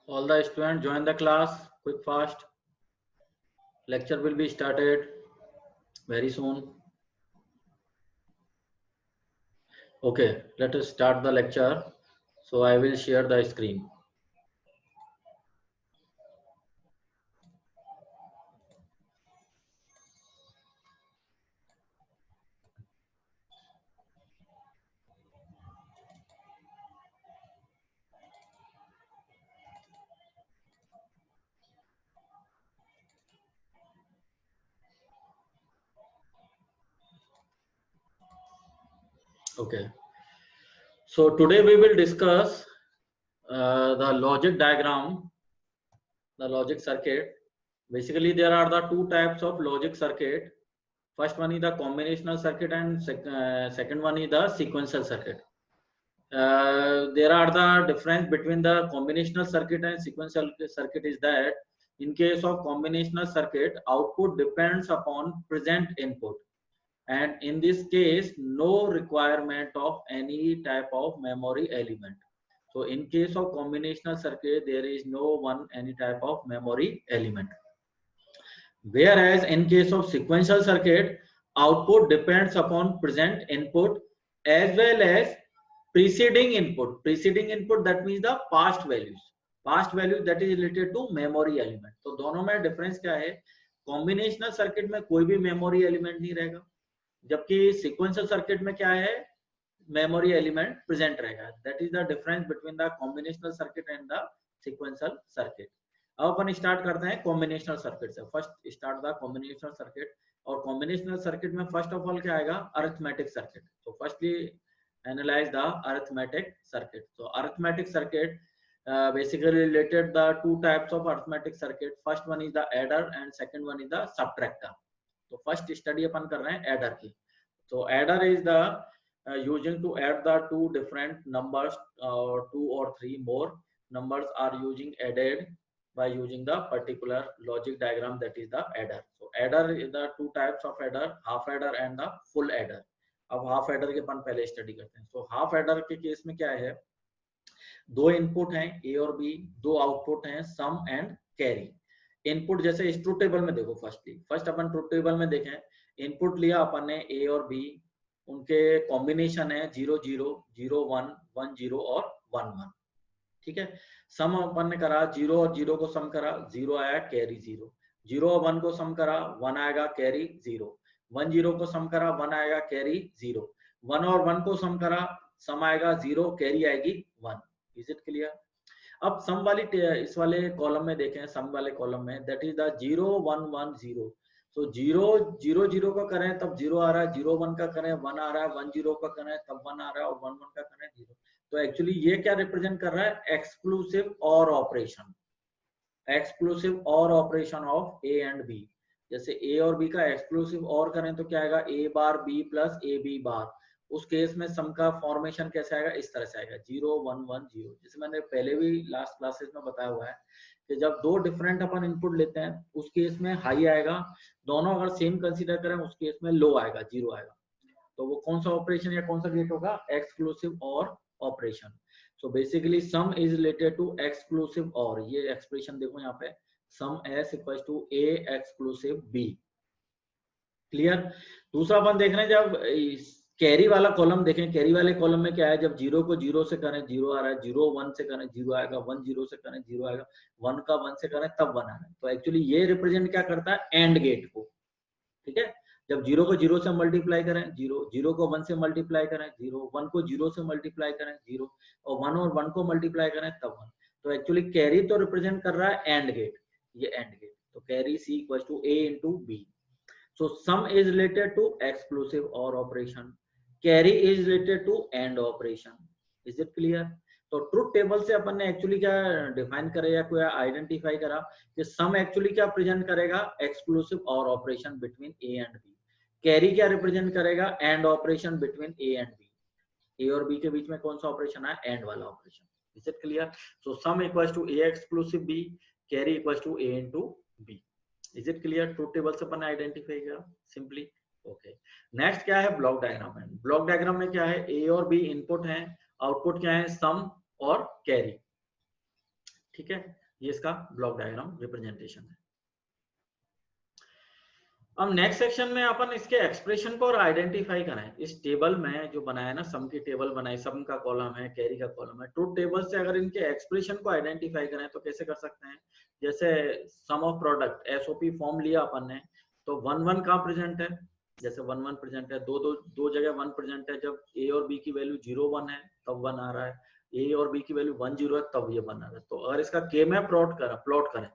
All the students join the class quick fast. Lecture will be started very soon. Okay, let us start the lecture. So I will share the screen. Okay. So today we will discuss the logic diagram, the logic circuit. Basically, there are the two types of logic circuit. First one is the combinational circuit and second one is the sequential circuit. There are the difference between the combinational circuit and sequential circuit is that in case of combinational circuit, output depends upon present input, and in this case no requirement of any type of memory element. So in case of combinational circuit, there is no one any type of memory element, whereas in case of sequential circuit, output depends upon present input as well as preceding input, that means the past values that is related to memory element. तो दोनों में difference क्या है? Combinational circuit में कोई भी memory element नहीं रहेगा, जबकि सीक्वेंशियल सर्किट में क्या है, मेमोरी एलिमेंट प्रेजेंट रहेगा. That is the difference between the combinational circuit and the sequential circuit. अब अपन स्टार्ट करते हैं कॉम्बिनेशनल सर्किट से. First start the combinational circuit. और कॉम्बिनेशनल सर्किट में फर्स्ट ऑफ ऑल क्या आएगा? Arithmetic circuit. तो firstly analyze the arithmetic circuit. So arithmetic circuit basically related the two types of arithmetic circuit. First one is the adder and second one is the subtractor. So first study अपन कर रहे हैं adder की. So adder is the using to add the two different numbers, two or three more numbers are using added by using the particular logic diagram, that is the adder. So adder is the two types of adder, half adder and the full adder. अब half adder के अपन पहले study करते हैं. तो half adder के case में क्या है, दो इनपुट हैं ए और बी, दो आउटपुट हैं सम एंड कैरी. इनपुट जैसे इस ट्रुथ टेबल में देखो, फर्स्ट अपन ट्रुथ टेबल में देखें, इनपुट लिया अपन ने ए और बी, उनके कॉम्बिनेशन है 0 0 0 1 1 0 और 1 1. ठीक है. सम अपन ने करा, 0 और 0 को सम करा, 0 आया कैरी 0. 0 और 1 को सम करा, 1 आएगा कैरी 0. 1 0 को सम करा, 1 आएगा कैरी 0. 1 और 1 को सम करा, सम आएगा 0, कैरी आएगी 1. Is it clear? अब सम वाली इस वाले कॉलम में देखें, सम वाले कॉलम में दैट इज द 0 1 1 0. तो 0 0 0 का करें तब 0 आ रहा है, 0 1 का करें 1 आ रहा है, 1 0 का करें तब 1 आ रहा है और 1 1 का करें 0. तो एक्चुअली ये क्या रिप्रेजेंट कर रहा है? Exclusive or operation, exclusive or operation of A and B. जैसे ए और बी का एक्सक्लूसिव और करें तो क्या आएगा? A bar B plus A B bar. उस केस में सम का फॉर्मेशन कैसे आएगा? इस तरह से आएगा 0 1 1 0. जैसे मैंने पहले भी लास्ट क्लासेस में बताया हुआ है कि जब दो डिफरेंट अपन इनपुट लेते हैं उस केस में हाई आएगा, दोनों अगर सेम कंसीडर करें उस केस में लो आएगा, 0 आएगा. तो वो कौन सा ऑपरेशन या कौन सा गेट होगा? Exclusive or operation. So basically sum is related to exclusive or. ये एक्सप्रेशन देखो यहाँ पे, sum s equal to a exclusive b. Clear? दूसरा अपन देख रहे हैं, जब कैरी वाला कॉलम देखें, कैरी वाले कॉलम में क्या है? जब 0 को 0 से करें 0 आ रहा है, 0 1 से करें 0 आएगा, 1 0 से करें 0 आएगा, 1 का 1 से करें तब 1 आ रहा है. तो एक्चुअली ये रिप्रेजेंट क्या करता है? एंड गेट को. ठीक है. जब 0 को 0 से मल्टीप्लाई करें 0, 0 को 1 से मल्टीप्लाई करें 0, 1 को 0 से मल्टीप्लाई करें 0 और 1 को मल्टीप्लाई करें तब 1. तो एक्चुअली कैरी तो रिप्रेजेंट कर रहा है एंड गेट, ये एंड गेट. तो carry C equal to a into B. So sum is related to exclusive or operation, carry is related to and operation. Is it clear? तो truth table से अपन ने actually क्या define करे या कोई आइडेंटिफाई करा कि सम एक्चुअली क्या प्रेजेंट करेगा? Exclusive or operation between A and B. Carry क्या रिप्रेजेंट करेगा? And operation between A and B. A और बी के बीच में कौन सा ऑपरेशन है? एंड वाला operation. Is it clear? So sum equals to A exclusive B, carry equals to A into B. Is it clear? Truth table से अपन identify किया सिंपली. ओके. नेक्स्ट क्या है? ब्लॉक डायग्राम है. ब्लॉक डायग्राम में क्या है? ए और बी इनपुट है, आउटपुट क्या है? सम और कैरी. ठीक है, ये इसका ब्लॉक डायग्राम रिप्रेजेंटेशन है। अब नेक्स्ट सेक्शन में अपन इसके एक्सप्रेशन को और आइडेंटिफाई करें। इस टेबल में जो बनाया ना, सम की टेबल बनाई, सम का कॉलम है, कैरी का कॉलम है, ट्रुथ टेबल से अगर इनके एक्सप्रेशन को आइडेंटिफाई करें तो कैसे कर सकते हैं? जैसे सम ऑफ प्रोडक्ट एसओपी फॉर्म लिया अपन ने, तो 1 1 कहाँ प्रेजेंट है? जैसे 1 1 प्रेजेंट है, दो जगह 1 प्रेजेंट है। जब ए और बी की वैल्यू 0 1 है तब 1 आ रहा है, ए और बी की वैल्यू 1 0 है तब ये 1 आ रहा है। तो अगर इसका के मैप प्लॉट करें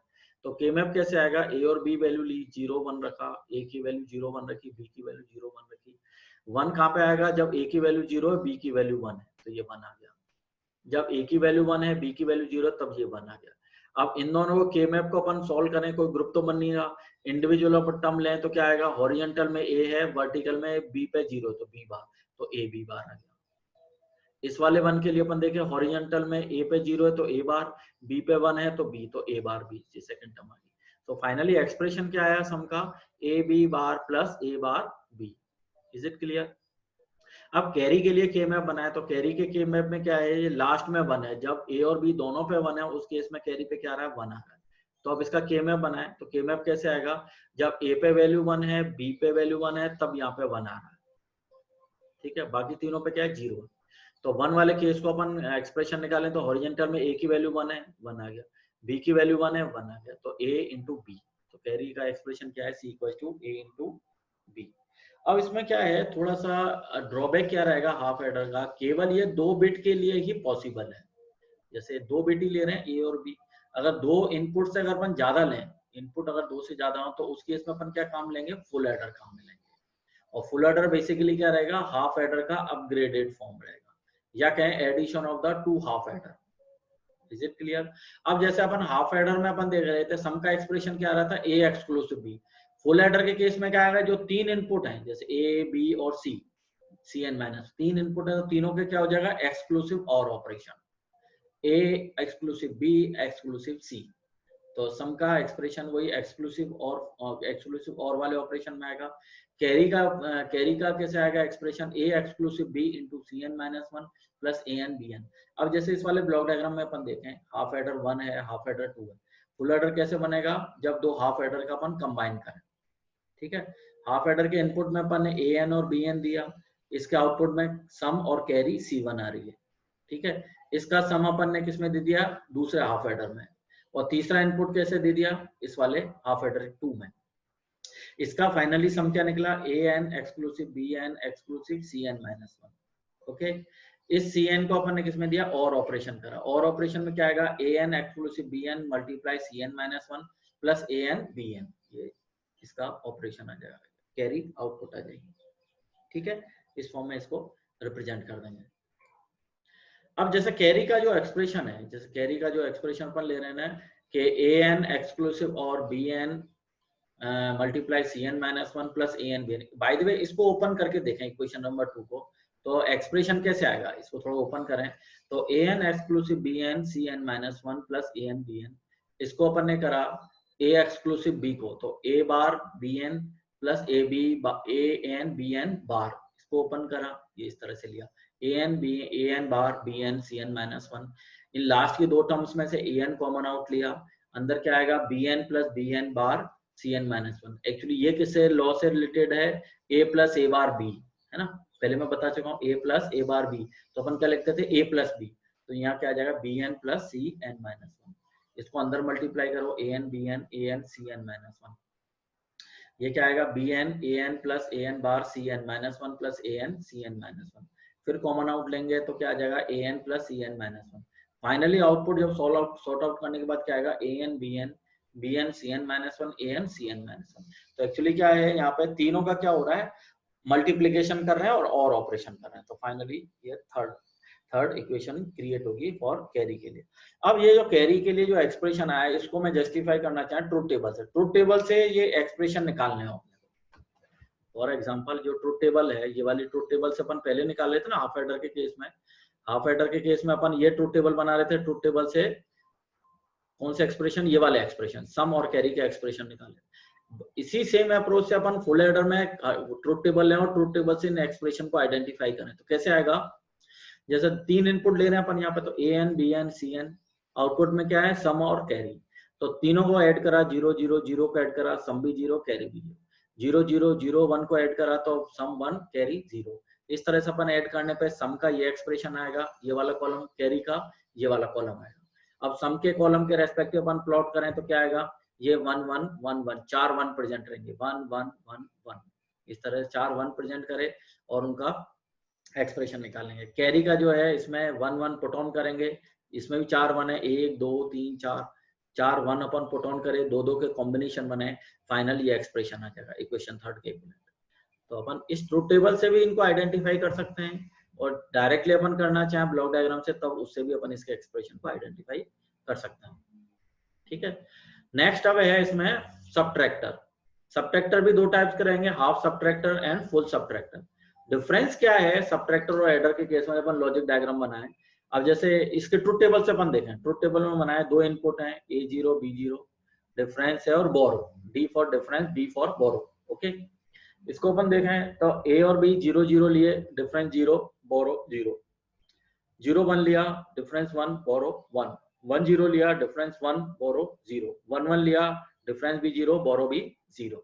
तो के मैप कैसे आएगा? ए और बी वैल्यू ली, 0 1 रखा, ए की वैल्यू 0 1 रखी, बी की वैल्यू 0 1 रखी। 1 कहाँ पे आएगा? जब ए की वैल्यू 0 है, बी की वैल्यू 1 है, तो ये 1 आ गया। जब ए की वैल्यू 1 है, बी की वैल्यू 0 है, तब ये 1 आ गया। अब इन दोनों को के मैप को अपन सॉल्व करें, कोई ग्रुप तो बन नहीं रहा, इंडिविजुअल अपन टर्म लें तो क्या आएगा? हॉरिजॉन्टल में ए है, वर्टिकल में बी पे 0, तो बी बार, तो ए बी बार आ गया। इस वाले 1 के लिए अपन देखें, हॉरिजॉन्टल में ए पे 0 है तो ए बार, बी पे 1 है तो बी, तो ए बार बी, ये सेकंड टर्म आ गई। तो फाइनली एक्सप्रेशन क्या आया सम का? A B bar plus A bar B. Is it clear? अब कैरी के लिए के मैप बनाया, तो कैरी के मैप में क्या है? ये लास्ट में 1 है, जब ए और बी दोनों पे 1 है उस केस में कैरी पे क्या आ रहा है? 1 आ रहा है। तो अब इसका के मैप बनाए, तो के मैप कैसे आएगा? जब ए पे वैल्यू 1 है, बी पे वैल्यू 1 है, तब यहाँ पे 1 आ रहा है। ठीक है, बाकी तीनों पे क्या है? 0 है। तो 1 वाले केस को अपन एक्सप्रेशन निकालें तो हॉरिजॉन्टल में ए की वैल्यू 1 है, 1 आ गया, बी की वैल्यू 1 है, 1 आ गया, तो a इंटू बी। तो कैरी का एक्सप्रेशन क्या है? c equal to a into B. अब इसमें क्या है, थोड़ा सा ड्रॉबैक क्या रहेगा हाफ एडर का? केवल ये 2 बिट के लिए ही पॉसिबल है। जैसे 2 बिट ही ले रहे हैं ए और बी, अगर 2 इनपुट से अगर अपन ज्यादा लें, इनपुट अगर 2 से ज्यादा हो, तो उस केस में अपन क्या काम लेंगे? फुल एडर काम लेंगे। और फुल एडर बेसिकली क्या रहेगा? हाफ एडर का अपग्रेडेड फॉर्म रहेगा, या कहें addition of the 2 half adder. Is it clear? अब जैसे अपन हाफ एडर में अपन देख रहे थे, सम का एक्सप्रेशन क्या आ रहा था? ए एक्सक्लूसिव बी। फुल एडर के केस में क्या आएगा? जो 3 इनपुट हैं, जैसे ए बी और सी, सी एन माइनस 3 इनपुट है, तो तीनों के क्या हो जाएगा? Exclusive or operation, A exclusive B exclusive सी। तो सम का एक्सप्रेशन वही एक्सक्लूसिव और वाले ऑपरेशन में आएगा। कैरी का कैसे आएगा expression? A exclusive B into C N minus 1 plus A N B N. अब जैसे इस वाले ब्लॉक डायग्राम में अपन देखें, हाफ एडर 1 है, हाफ एडर 2 है। फुल एडर कैसे बनेगा? जब 2 हाफ एडर का अपन कंबाइन करें। ठीक है, हाफ एडर के इनपुट में अपन ने ए एन और बी एन दिया, इसके आउटपुट में सम और कैरी C1 आ रही है। ठीक है, इसका सम अपन ने किसमें दे दिया? दूसरे हाफ एडर में। और तीसरा इनपुट कैसे दे दिया? इस वाले हाफ एडर 2 में। इसका फाइनली सम क्या निकला? A N exclusive B N exclusive C N minus 1। Okay, इस सी एन को अपन ने किसमें दिया? और ऑपरेशन करा। और ऑपरेशन में क्या आएगा? A N exclusive B N multiply C N minus 1 plus A N B N, ये इसका ऑपरेशन आ जाएगा, कैरी आउटपुट आ जाएगी। ठीक है, इस फॉर्म में इसको रिप्रेजेंट कर देंगे। अब जैसे कैरी का जो एक्सप्रेशन है, जैसे कैरी का जो एक्सप्रेशन अपन ले रहे हैं कि A N exclusive or B N multiply C N minus 1 plus A N B N. By the way इसको ओपन करके देखें इक्वेशन नंबर 2 को, तो एक्सप्रेशन कैसे आएगा? इसको थोड़ा ओपन करें तो A N exclusive B N C N minus 1 plus A N B N, इसको अपन ने करा ए एक्सक्लूसिव बी को, तो A bar B N plus A B A N B N bar, इसको ओपन करा, ये इस तरह से लिया A N bar B N C N minus 1। इन लास्ट की 2 टर्म्स में से ए एन कॉमन आउट लिया, अंदर क्या आएगा? B N plus B N bar C N minus 1। Actually ये किससे लॉ से रिलेटेड है? ए प्लस ए बार बी, है ना? पहले मैं बता चुका हूँ ए प्लस ए बार बी, तो अपन क्या लिखते थे? A plus B. तो यहाँ क्या आ जाएगा? B N plus C N minus 1। इसको अंदर मल्टीप्लाई करो, A N B N A N C N minus 1। ये क्या आएगा? B N A N plus A N bar C N minus 1 plus A N C N minus 1। फिर common out लेंगे तो क्या आ जाएगा? A N plus C N minus 1। Finally output जब सॉर्ट आउट करने के बाद क्या आएगा? A N B N C N minus 1 A N C N minus 1। तो एक्चुअली क्या है यहाँ पे? तीनों का क्या हो रहा है? मल्टीप्लीकेशन कर रहे हैं और ऑपरेशन कर रहे हैं। तो फाइनली ये थर्ड इक्वेशन क्रिएट होगी फॉर कैरी के लिए। अब ये जो कैरी के लिए जो एक्सप्रेशन आया, इसको मैं जस्टिफाई करना चाहूँ ट्रुथ टेबल से। ट्रुथ टेबल से ये एक्सप्रेशन निकालने हो। फॉर एग्जांपल जो ट्रुथ टेबल है, ये वाली ट्रुथ टेबल से अपन पहले निकाल लेते ना हाफ एडर के केस में। हाफ एडर के केस में अपन ये ट्रुथ टेबल बना रहे थे, ट्रुथ टेबल से कौन से एक्सप्रेशन? ये वाले एक्सप्रेशन, सम और कैरी के एक्सप्रेशन निकाले। इसी सेम अप्रोच से अपन फुल एडर में ट्रुथ टेबल लें और ट्रुथ टेबल से इन एक्सप्रेशन को आइडेंटिफाई करें। तो कैसे आएगा? जैसे 3 इनपुट ले रहे हैं अपन यहाँ पे, तो A N B N C N, output में क्या है, सम और कैरी। तो तीनों को ऐड करा, 0 0 0 को ऐड करा, सम भी 0 कैरी भी 0 0 0 1 को ऐड करा तो सम 1 कैरी 0। इस तरह से अपन ऐड करने पे सम का ये एक्सप्रेशन आएगा, ये वाला कॉलम, कैरी का ये वाला कॉलम आएगा। अब सम के कॉलम के रेस्पेक्टिव अपन प्लॉट करें तो क्या आएगा, ये 1 1 1 1, 4 1 प्रेजेंट रहेंगे, 1 1 1 1, इस तरह से 4 1 प्रेजेंट करे और उनका एक्सप्रेशन निकालेंगे। कैरी का जो है इसमें 1 1 पुट ऑन करेंगे, इसमें भी 4 1 है, 1 2 3 4, 4 1 अपन पुट ऑन करे, 2 2 के कॉम्बिनेशन बने, फाइनल ये एक्सप्रेशन आ जाएगा इक्वेशन थर्ड के इक्विवेलेंट। तो अपन इस ट्रुथ टेबल से भी इनको आइडेंटिफाई कर सकते हैं, और डायरेक्टली अपन करना चाहें ब्लॉक डायग्राम से तब उससे भी अपन इसके एक्सप्रेशन को आइडेंटिफाई कर सकते हैं। ठीक है, नेक्स्ट अब है इसमें सबट्रैक्टर। सबट्रैक्टर भी दो टाइप्स के रहेंगे, half subtractor and full subtractor. Difference क्या है सबट्रैक्टर और एडर के केस में, अपन लॉजिक डायग्राम बनाए। अब जैसे इसके ट्रुथ टेबल से अपन देखें, ट्रुथ टेबल में बनाए, दो इनपुट हैं A0 B0, डिफरेंस है और borrow, D for difference B for borrow. Okay, इसको अपन देखें तो A और B 0 0 लिए, डिफरेंस 0 बोरो 0, 0 1 लिया, डिफरेंस 1 बोरो 1, 1 0 लिया, डिफरेंस 1 बोरो 0, 1 1 लिया, डिफरेंस भी 0 बोरो भी 0।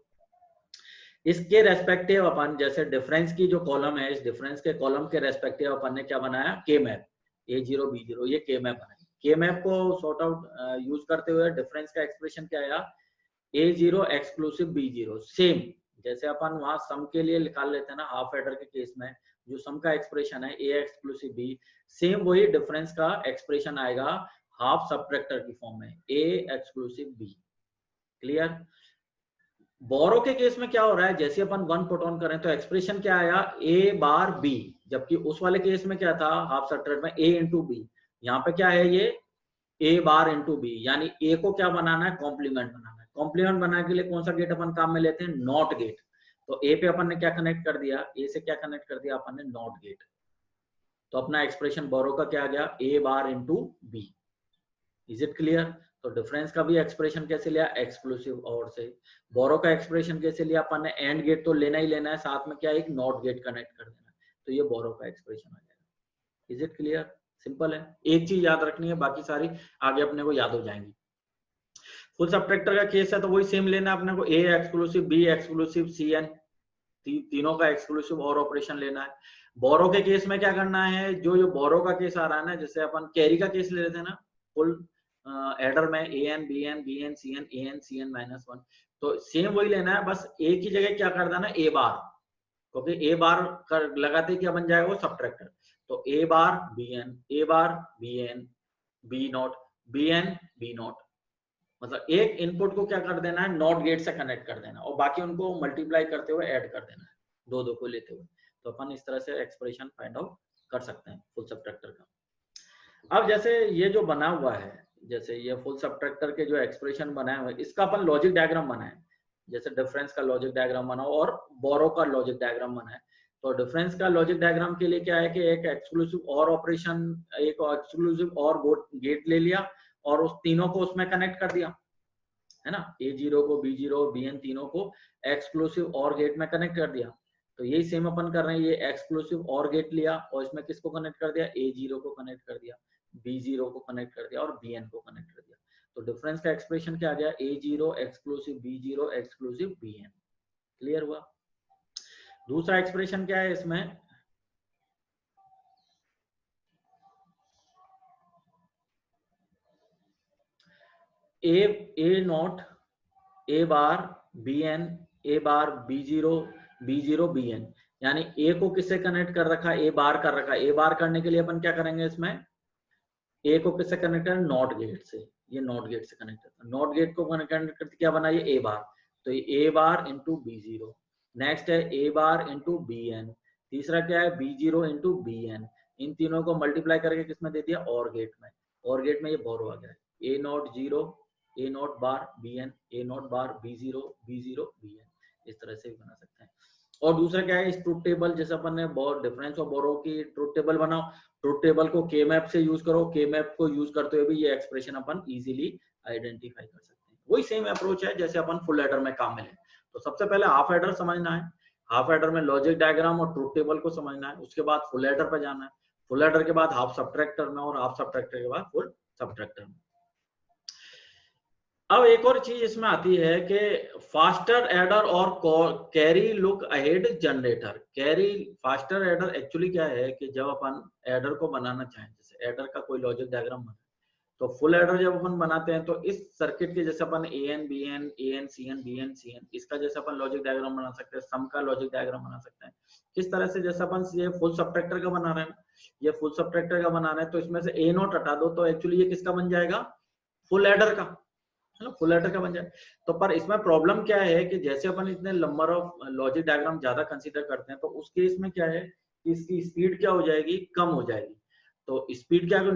इसके रेस्पेक्टिव अपन जैसे डिफरेंस की जो कॉलम है, इस डिफरेंस के कॉलम के रेस्पेक्टिव अपन ने क्या बनाया, के मैप, A0 B0, ये के मैप बनाया। के मैप को सॉर्ट आउट यूज करते हुए डिफरेंस का एक्सप्रेशन क्या आया, A0 एक्सक्लूसिव B0, सेम जैसे अपन वहां सम के लिए निकाल लेते हैं ना, हाफ एडर के केस में जो सम का एक्सप्रेशन है A एक्सक्लूसिव B, सेम वही डिफरेंस का एक्सप्रेशन आएगा हाफ सबट्रैक्टर की फॉर्म में, A एक्सक्लूसिव B। क्लियर। बोरो के केस में क्या हो रहा है, जैसे अपन 1 पुट ऑन करें तो एक्सप्रेशन क्या आया, A बार B, जबकि उस वाले केस में क्या था हाफ सबट्रैक्ट में A इंटू B, यहाँ पे क्या है ये A बार इंटू B, यानी A को क्या बनाना है, कॉम्प्लीमेंट बनाना है। कॉम्प्लीमेंट बनाने के लिए कौन सा गेट अपन काम में लेते हैं, नॉट गेट। तो A पे अपन ने क्या कनेक्ट कर दिया, A से क्या कनेक्ट कर दिया अपन ने, नॉट गेट। तो अपना एक्सप्रेशन बोरो का क्या आ गया, A bar into B। Is it clear. तो डिफरेंस का भी एक्सप्रेशन कैसे लिया, एक्सक्लूसिव और से। बोरो का एक्सप्रेशन कैसे लिया अपन ने, एंड गेट तो लेना ही लेना है, साथ में क्या एक नॉट गेट कनेक्ट कर देना, तो ये बोरो का एक्सप्रेशन आ जाएगा। इज इट क्लियर, सिंपल है। एक चीज याद रखनी है, बाकी सारी आगे अपने को याद हो जाएंगी। फुल सबट्रैक्टर का केस है तो वही सेम लेना है अपने को, A exclusive B exclusive CN, तीनों का एक्सक्लूसिव और ऑपरेशन लेना है। बोरो के केस में क्या करना है, जो बोरो का केस आ रहा है ना, जैसे अपन कैरी का केस ले लेते हैं ना, फुल एडर में AN BN BN CN AN CN -1, तो सेम वही लेना है, बस एक ही जगह क्या कर देना, A बार, क्योंकि A बार कर लगाते क्या बन जाएगा वो सबट्रैक्टर। तो A bar BN, A bar BN B not, BN B not, मतलब एक इनपुट को क्या कर देना है, नॉट गेट से कनेक्ट कर देना, और बाकी उनको मल्टीप्लाई करते हुए ऐड कर देना है, दो दो को लेते हुए। तो अपन इस तरह से एक्सप्रेशन फाइंड आउट कर सकते हैं फुल सबट्रैक्टर का। अब जैसे ये जो बना हुआ है, जैसे ये फुल सबट्रैक्टर के जो एक्सप्रेशन बनाए हुए, इसका अपन लॉजिक डायग्राम बनाए, जैसे डिफरेंस का लॉजिक डायग्राम बनाओ और बोरो का लॉजिक डायग्राम बनाए। तो डिफरेंस का लॉजिक डायग्राम के लिए क्या है कि एक एक्सक्लूसिव और ऑपरेशन, एक एक्सक्लूसिव और गेट ले लिया और उस तीनों को उसमें कनेक्ट कर दिया, है ना, A0 को B0 BN तीनों को एक्सक्लूसिव और गेट में कनेक्ट कर दिया। तो यही सेम अपन कर रहे हैं, ये एक्सक्लूसिव और गेट लिया और इसमें किसको कनेक्ट कर दिया, A0 को कनेक्ट कर दिया, B0 को कनेक्ट कर दिया और BN को कनेक्ट कर दिया। तो डिफरेंस का एक्सप्रेशन क्या आ गया, A0 exclusive B0 exclusive BN। Clear हुआ। दूसरा एक्सप्रेशन क्या है इसमें, A not A bar BN A bar B0 B0 BN, यानी A को किससे कनेक्ट कर रखा, A बार कर रखा। A बार करने के लिए अपन क्या करेंगे, इसमें A को किससे कनेक्ट करें, नॉट गेट से, ये नॉट गेट से कनेक्ट करता है। नॉट गेट को कनेक्ट करके क्या बना, ये A बार, तो ये A bar into B0। Next है A बार इंटू BN, तीसरा क्या है B0 इंटू BN, इन तीनों को मल्टीप्लाई करके किसमें दे दिया, और गेट में। और गेट में ये बोरो आ गया, A not 0 A not bar BN A not bar B0 B0 BN, इस तरह से भी बना सकते हैं। और दूसरा क्या है, इस ट्रुथ टेबल, जैसे अपन ने डिफरेंस और बोरो की ट्रुथ टेबल बनाओ, ट्रुथ टेबल को के मैप से यूज करो, के मैप को यूज करते हुए भी ये एक्सप्रेशन अपन इजीली आइडेंटिफाई कर सकते हैं। वही सेम अप्रोच है जैसे अपन फुल एडर में काम में लें। तो सबसे पहले हाफ एडर समझना है, हाफ एडर में लॉजिक डायग्राम और ट्रुथ टेबल को समझना है, उसके बाद फुल एडर पर जाना है, फुल एडर के बाद हाफ सबट्रैक्टर में, और हाफ सबट्रैक्टर के बाद फुल सबट्रैक्टर में। अब एक और चीज इसमें आती है कि फास्टर एडर और carry look ahead generator. Carry faster adder actually क्या है कि जब अपन एडर को बनाना चाहें, जैसे एडर का कोई लॉजिक डायग्राम बना, तो फुल एडर जब अपन बनाते हैं तो इस सर्किट के जैसे अपन N B N A N C N B N C N, इसका जैसे अपन लॉजिक डायग्राम बना सकते हैं, सम का लॉजिक डायग्राम बना सकते हैं। किस तरह से, जैसे अपन ये फुल सबट्रैक्टर का बना रहे हैं, ये फुल सबट्रैक्टर का बना रहे हैं, तो इसमें से ए नोट हटा दो तो एक्चुअली ये किसका बन जाएगा, फुल एडर का, है ना, फुल एडर का बन जाए। तो पर इसमें प्रॉब्लम क्या है कि जैसे अपन इतने नंबर ऑफ लॉजिक डायग्राम ज्यादा कंसीडर करते हैं तो उस केस में क्या है कि इसकी स्पीड क्या हो जाएगी, कम हो जाएगी। तो स्पीड क्या है,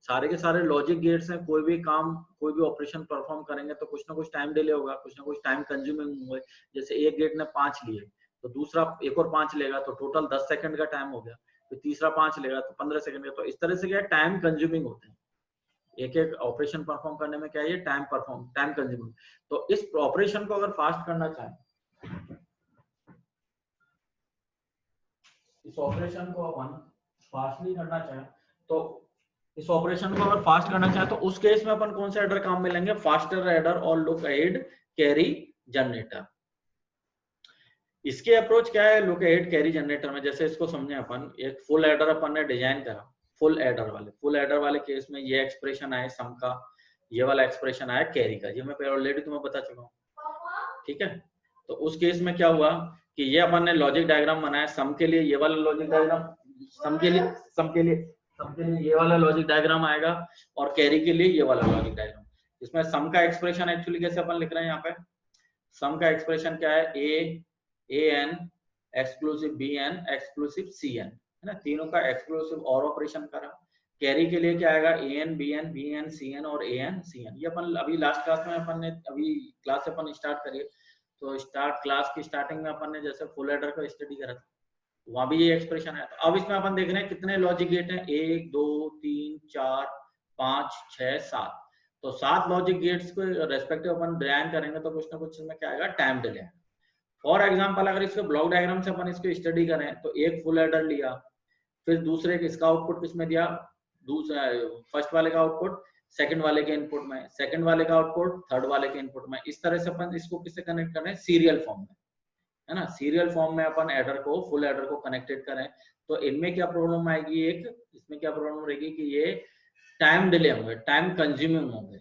सारे के सारे लॉजिक गेट्स हैं, कोई भी काम, कोई भी ऑपरेशन परफॉर्म करेंगे तो कुछ ना कुछ टाइम डिले होगा, कुछ ना कुछ टाइम कंज्यूमिंग होगा। जैसे एक गेट ने 5 लिए तो दूसरा एक और 5 लेगा तो टोटल 10 सेकंड का टाइम हो गया, फिर तीसरा 5 लेगा तो 15 सेकंड का। तो इस तरह से क्या टाइम कंज्यूमिंग होते हैं, एक एक ऑपरेशन परफॉर्म करने में क्या है, टाइम कंज्यूमिंग। तो इस ऑपरेशन को अगर फास्ट करना चाहें, इस ऑपरेशन को अपन फास्टली करना चाहें, तो इस ऑपरेशन को अगर फास्ट करना चाहें तो उस केस में अपन कौन सा एडर काम में लेंगे, फास्टर एडर और लुक अहेड कैरी जनरेटर। इसके अप्रोच क्या है लुक अहेड कैरी जनरेटर में, जैसे इसको समझे अपन, एक फुल एडर अपन ने डिजाइन करा, फुल एडर वाले केस में ये एक्सप्रेशन आए सम का, ये वाला एक्सप्रेशन आया कैरी का, ये मैं ऑलरेडी तुम्हें बता चुका हूँ, ठीक है। तो उस केस में क्या हुआ कि ये अपन ने लॉजिक डायग्राम बनाया सम के लिए, ये वाला लॉजिक डायग्राम, सम के लिए ये वाला लॉजिक डायग्राम आएगा, और कैरी के लिए ये वाला लॉजिक डायग्राम। इसमें सम का एक्सप्रेशन एक्चुअली कैसे अपन लिख रहे हैं, यहाँ पे सम का एक्सप्रेशन क्या है, A N exclusive B N exclusive C N, है ना, तीनों का एक्सक्लूसिव और ऑपरेशन करा। कैरी के लिए क्या आएगा, A N B N B N C N और ए एन सी एन। ये अपन अभी लास्ट क्लास में अपन ने, अभी क्लास अपन स्टार्ट करिए तो क्लास की स्टार्टिंग में अपन ने जैसे फुल एडर का स्टडी करा था, वहां भी ये एक्सप्रेशन है। तो अब इसमें अपन देख रहे हैं कितने लॉजिक गेट हैं, 1 2 3 4 5 6 7। तो 7 लॉजिक गेट्स को रेस्पेक्टिव अपन डिजाइन करेंगे तो कुछ ना कुछ इसमें क्या आएगा, टाइम डिले। फॉर एग्जांपल अगर इसके ब्लॉक डायग्राम से अपन इसको स्टडी करें तो एक फुल एडर लिया, फिर दूसरे इसका आउटपुट किसमें दिया, दूसरा फर्स्ट वाले का आउटपुट सेकंड वाले के इनपुट में, सेकंड वाले का आउटपुट थर्ड वाले के इनपुट में। इस तरह से अपन इसको किससे कनेक्ट कर रहे हैं, सीरियल फॉर्म में, है ना, सीरियल फॉर्म में अपन एडर को, फुल एडर को कनेक्टेड करें। तो इनमें क्या प्रॉब्लम आएगी, एक इसमें क्या प्रॉब्लम रहेगी कि ये टाइम डिले होंगे, टाइम कंज्यूमिंग होंगे,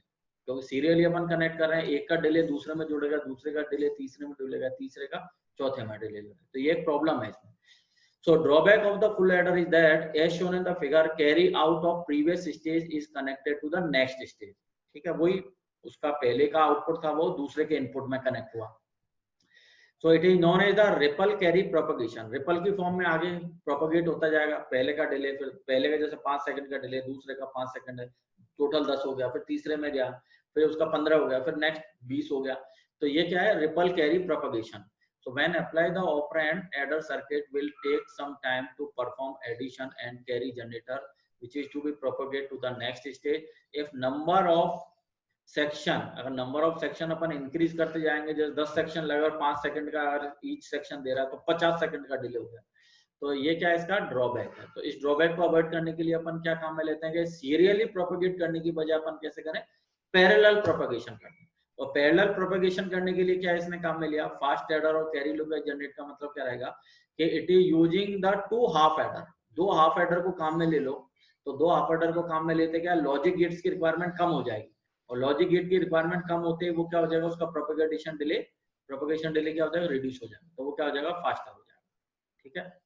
क्योंकि सीरियली अपन कनेक्ट कर रहे हैं, एक का डिले दूसरे में जुड़ेगा, दूसरे का डिले तीसरे में जुड़ेगा, तीसरे का चौथे में डिले जुड़ेगा। तो ये एक प्रॉब्लम है इसमें। So drawback of the full adder is that as shown in the figure, carry out of previous stage is connected to the next stage। ठीक है, वही उसका पहले का आउटपुट था वो दूसरे के इनपुट में कनेक्ट हुआ। So it is known as the ripple carry propagation। Ripple की फॉर्म में आगे प्रोपोगेट होता जाएगा, पहले का डिले, फिर पहले का जैसे 5 सेकंड का डिले, दूसरे का 5 सेकंड है, टोटल 10 हो गया, फिर तीसरे में गया, फिर उसका 15 हो गया, फिर नेक्स्ट 20 हो गया। तो ये क्या है, ripple carry propagation. So when apply the operand, adder circuit will take some time to perform addition and carry generator, which is to be propagate to the next stage। If number of section, अगर number of section upon increase करते जाएंगे, जैसे 10 section लगा और 5 second का अगर each section दे रहा है तो 50 सेकंड का डिले हो गया। तो ये क्या है, इसका ड्रॉबैक है। तो इस ड्रॉबैक को अवॉइड करने के लिए अपन क्या काम में लेते हैं कि सीरियली प्रोपोगेट करने की बजाय अपन कैसे करें, पैरेलल प्रोपोगेशन करते हैं। और पैरेलल प्रोपेगेशन करने के लिए क्या इसने काम में लिया, फास्ट एडर और कैरी लुक जनरेट का मतलब क्या रहेगा कि it is using the 2 half adder. 2 half adder को काम में ले लो, तो 2 हाफ एडर को काम में लेते क्या, लॉजिक गेट्स की रिक्वायरमेंट कम हो जाएगी, और लॉजिक गेट की रिक्वायरमेंट कम होते ही वो क्या हो जाएगा, उसका प्रोपेगेशन डिले क्या हो जाएगा, रिड्यूस हो जाएगा, तो वो क्या हो जाएगा, फास्टर हो जाएगा। ठीक है,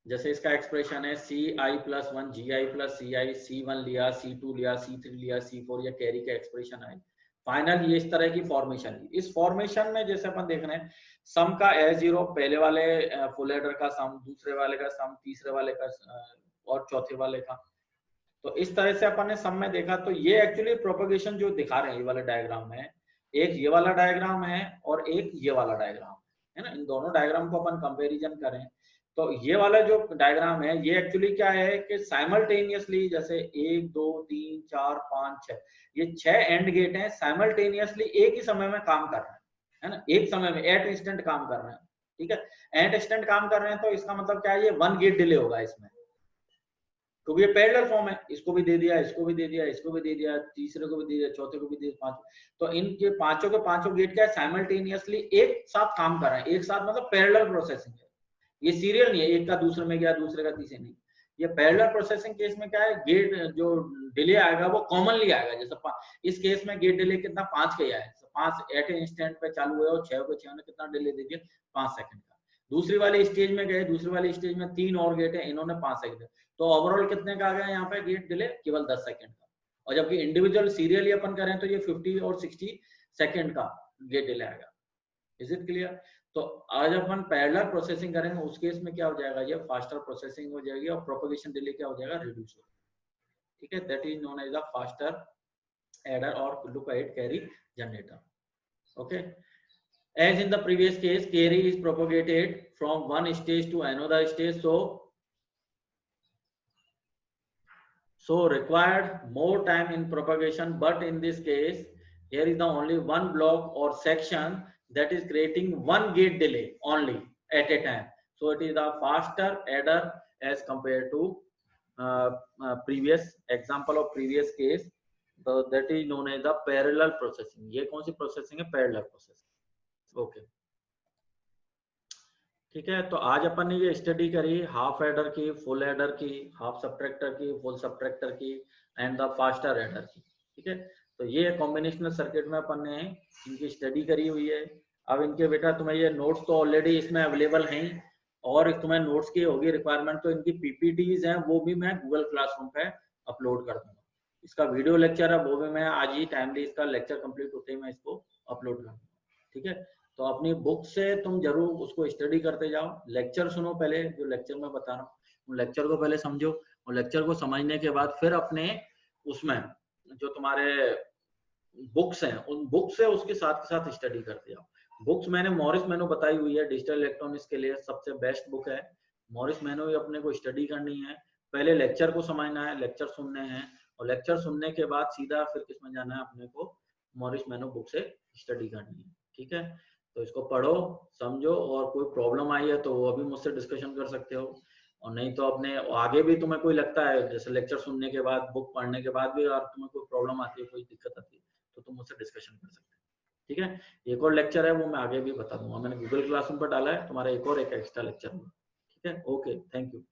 जैसे इसका एक्सप्रेशन है ci+1 gi+ci, c1 लिया, c2 लिया, c3 लिया, c4, या कैरी का एक्सप्रेशन है फाइनल। ये इस तरह की फॉर्मेशन है। इस फॉर्मेशन में जैसे अपन देख रहे हैं, सम का A0 पहले वाले फुल एडर का सम, दूसरे वाले का सम, तीसरे वाले का और चौथे वाले का। तो इस तरह से अपन ने सम में देखा। तो ये एक्चुअली प्रोपेगेशन जो दिखा रहे हैं, ये वाला डायग्राम है, एक ये वाला डायग्राम है और एक ये वाला डायग्राम है ना। इन दोनों डायग्राम को अपन कंपेरिजन करें तो ये वाला जो डायग्राम है ये एक्चुअली क्या है कि साइमल्टेनियसली, जैसे 1 2 3 4 5 6, ये 6 एंड गेट हैं, साइमल्टेनियसली एक ही समय में काम कर रहे हैं, है ना, एक समय में एट इंस्टेंट काम कर रहे हैं। ठीक है, एट इंस्टेंट काम कर रहे हैं तो इसका मतलब क्या है, ये 1 गेट डिले होगा इसमें, क्योंकि ये पैरेलल फॉर्म है, इसको भी दे दिया, इसको भी दे दिया, इसको भी दे दिया, तीसरे को भी दे दिया, चौथे को भी दे दिया, पांच। तो इनके पांचों के पांचों गेट क्या है, साइमल्टेनियसली एक साथ काम कर रहे हैं, एक साथ मतलब पैरेलल प्रोसेसिंग है, ये सीरियल नहीं है, एक का दूसरे में गया, दूसरे का तीसरे नहीं। ये पैरेलल प्रोसेसिंग केस में क्या है, गेट जो डिले आएगा वो कॉमनली आएगा। जैसे इस केस में गेट डिले कितना, 5 का ही आया, 5 एट इंस्टेंट पे चालू हुआ और 6 को 6 ने कितना डिले दे दिया, 5 सेकंड का। दूसरी वाली स्टेज में गए, दूसरी वाली स्टेज में 3 और गेट है, इन्होंने 5 सेकंड, तो ओवरऑल कितने का आ गया यहाँ पे गेट डिले, केवल 10 सेकंड का। और जबकि इंडिविजुअल सीरियली अपन करें तो ये 50 और 60 सेकंड का गेट डिले आएगा। Is it clear? तो आज अपन पैरेलल प्रोसेसिंग करेंगे, उस केस में क्या हो जाएगा, ये फास्टर प्रोसेसिंग हो जाएगी और प्रोपगेशन डिले क्या हो जाएगा, रिड्यूस हो। ठीक है, that is known as the faster adder और look ahead carry generator. Okay, as in the previous case, carry is propagated from one stage to another stage, so required more time in propagation, but in this case here is the only one block or section that is creating one gate delay only at a time, so it is a faster adder as compared to previous example of previous case, so that is known as the parallel processing. ये कौन सी processing है, parallel processing. Okay, ठीक है, तो आज अपन ने ये study करी हाफ एडर की, फुल एडर की, हाफ सब्ट्रैक्टर की, फुल सब्ट्रैक्टर की एंड द फास्टर एडर की। ठीक है, तो ये कॉम्बिनेशनल सर्किट में अपन ने इनकी स्टडी करी हुई है। अब इनके बेटा तुम्हें ये नोट्स तो ऑलरेडी इसमें अवेलेबल हैं, और तुम्हें नोट्स की होगी रिक्वायरमेंट तो इनकी पीपीटीज हैं, वो भी मैं गूगल क्लासरूम पे अपलोड कर दूंगा। इसका वीडियो लेक्चर है वो भी मैं आज ही टाइमली, इसका लेक्चर कंप्लीट होते ही मैं इसको अपलोड कर दूंगा। ठीक है, तो अपनी बुक से तुम जरूर उसको स्टडी करते जाओ, लेक्चर सुनो पहले, जो लेक्चर में बता रहा हूँ लेक्चर को पहले समझो, और लेक्चर को समझने के बाद फिर अपने उसमें जो तुम्हारे बुक्स हैं उन बुक से उसके साथ स्टडी करते जाओ। बुक्स मैंने मॉरिस मैनो बताई हुई है, डिजिटल इलेक्ट्रॉनिक्स के लिए सबसे बेस्ट बुक है मॉरिस मैनो, ही अपने को स्टडी करनी है, पहले लेक्चर को समझना है, लेक्चर सुनने हैं, और लेक्चर सुनने के बाद सीधा फिर किसमें जाना है, अपने को मॉरिस मैनो बुक से स्टडी करनी है। ठीक है, तो इसको पढ़ो, समझो, और कोई प्रॉब्लम आई है तो वो अभी मुझसे डिस्कशन कर सकते हो, और नहीं तो अपने आगे भी तुम्हें कोई लगता है, जैसे लेक्चर सुनने के बाद, बुक पढ़ने के बाद भी अगर तुम्हें कोई प्रॉब्लम आती है, कोई दिक्कत आती है, तो तुम मुझसे डिस्कशन कर सकते हो। ठीक है, एक और लेक्चर है वो मैं आगे भी बता दूंगा, मैंने गूगल क्लासरूम पर डाला है, तुम्हारा एक और एक एक्स्ट्रा लेक्चर होगा। ठीक है, ओके, थैंक यू।